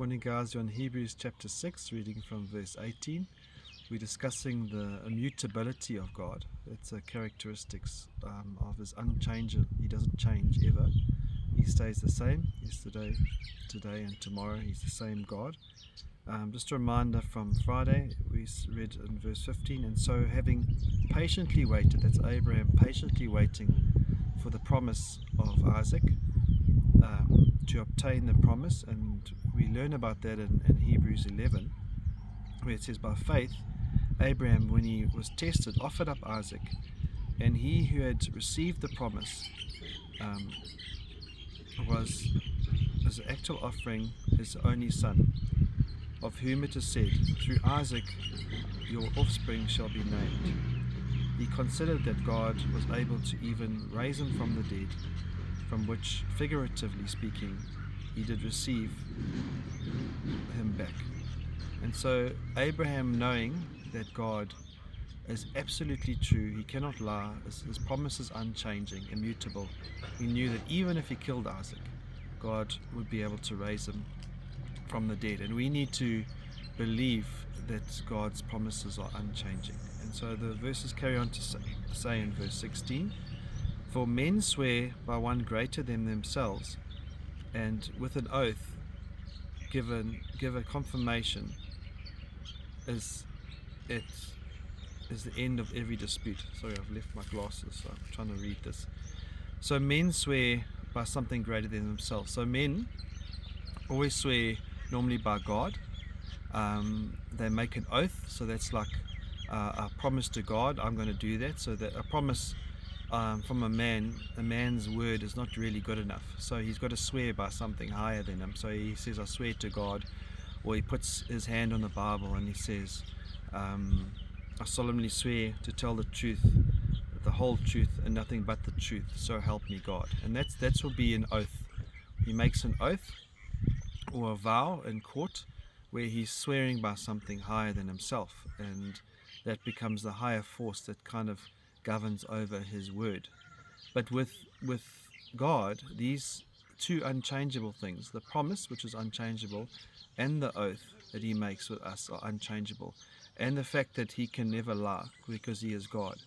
Morning guys, you're on Hebrews chapter 6, reading from verse 18. We're discussing the immutability of God. It's a characteristics of his unchangeable. He doesn't change ever. He stays the same yesterday, today and tomorrow. He's the same God. Just a reminder from Friday, we read in verse 15, and so having patiently waited, that's Abraham patiently waiting for the promise of Isaac, to obtain the promise, and we learn about that in Hebrews 11, where it says, by faith Abraham, when he was tested, offered up Isaac, and he who had received the promise was as an actual offering his only son, of whom it is said, through Isaac your offspring shall be named. He considered that God was able to even raise him from the dead, from which, figuratively speaking, he did receive him back. And so Abraham, knowing that God is absolutely true, he cannot lie, his promise is unchanging, immutable, he knew that even if he killed Isaac, God would be able to raise him from the dead. And we need to believe that God's promises are unchanging. And so the verses carry on to say in verse 16, for men swear by one greater than themselves, and with an oath give a confirmation, is the end of every dispute. Sorry, I've left my glasses, so I'm trying to read this. So men swear by something greater than themselves. So men always swear normally by God. They make an oath, so that's like a promise to God, I'm going to do that. So that a promise from a man's word is not really good enough. So he's got to swear by something higher than him. So he says, I swear to God, or he puts his hand on the Bible and he says, I solemnly swear to tell the truth, the whole truth, and nothing but the truth, so help me God. And that will be an oath. He makes an oath or a vow in court where he's swearing by something higher than himself, and that becomes the higher force that kind of governs over his word. But with God, these two unchangeable things, the promise, which is unchangeable, and the oath that he makes with us, are unchangeable. And the fact that he can never lie because he is God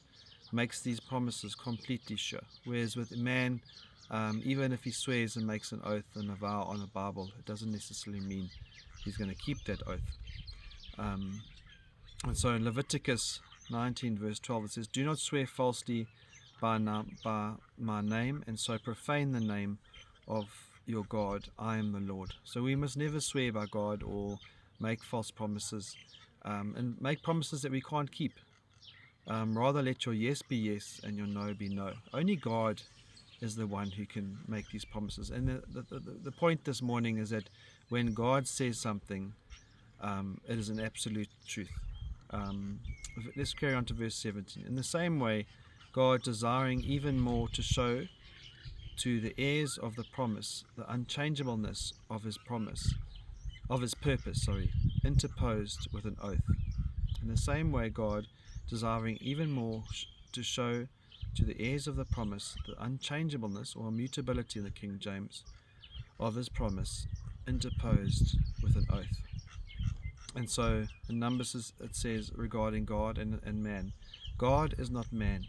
makes these promises completely sure. Whereas with man, even if he swears and makes an oath and a vow on a Bible, it doesn't necessarily mean he's going to keep that oath. And so in Leviticus 19 verse 12 it says, do not swear falsely by my name, and so profane the name of your God. I am the Lord. So we must never swear by God or make false promises, and make promises that we can't keep. Rather let your yes be yes and your no be no. Only God is the one who can make these promises. And the point this morning is that when God says something, it is an absolute truth. Let's carry on to verse 17. In the same way, God, desiring even more to show to the heirs of the promise the unchangeableness of his promise, of his purpose, interposed with an oath. In the same way, God, desiring even more to show to the heirs of the promise the unchangeableness, or immutability in the King James, of his promise, interposed with an oath. And so in Numbers it says regarding God and man, God is not man,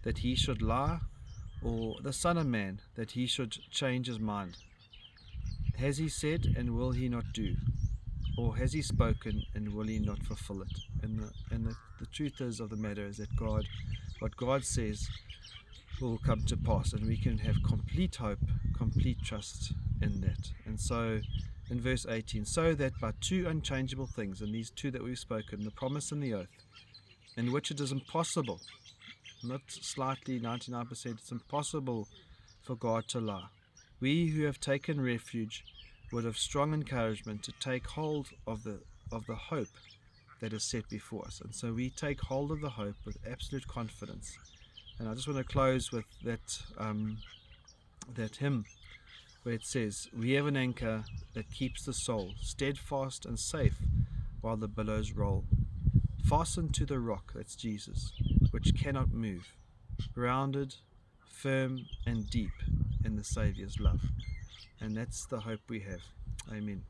that he should lie, or the Son of Man, that he should change his mind. Has he said, and will he not do? Or has he spoken, and will he not fulfill it? And the truth is of the matter is that God, what God says will come to pass, and we can have complete hope, complete trust in that. And so in verse 18, so that by two unchangeable things, and these two that we've spoken, the promise and the oath, in which it is impossible, not slightly, 99%, it's impossible for God to lie, we who have taken refuge would have strong encouragement to take hold of the hope that is set before us. And so we take hold of the hope with absolute confidence. And I just want to close with that hymn where it says, we have an anchor that keeps the soul steadfast and safe while the billows roll, fastened to the rock, that's Jesus, which cannot move, grounded, firm and deep in the Saviour's love. And that's the hope we have. Amen.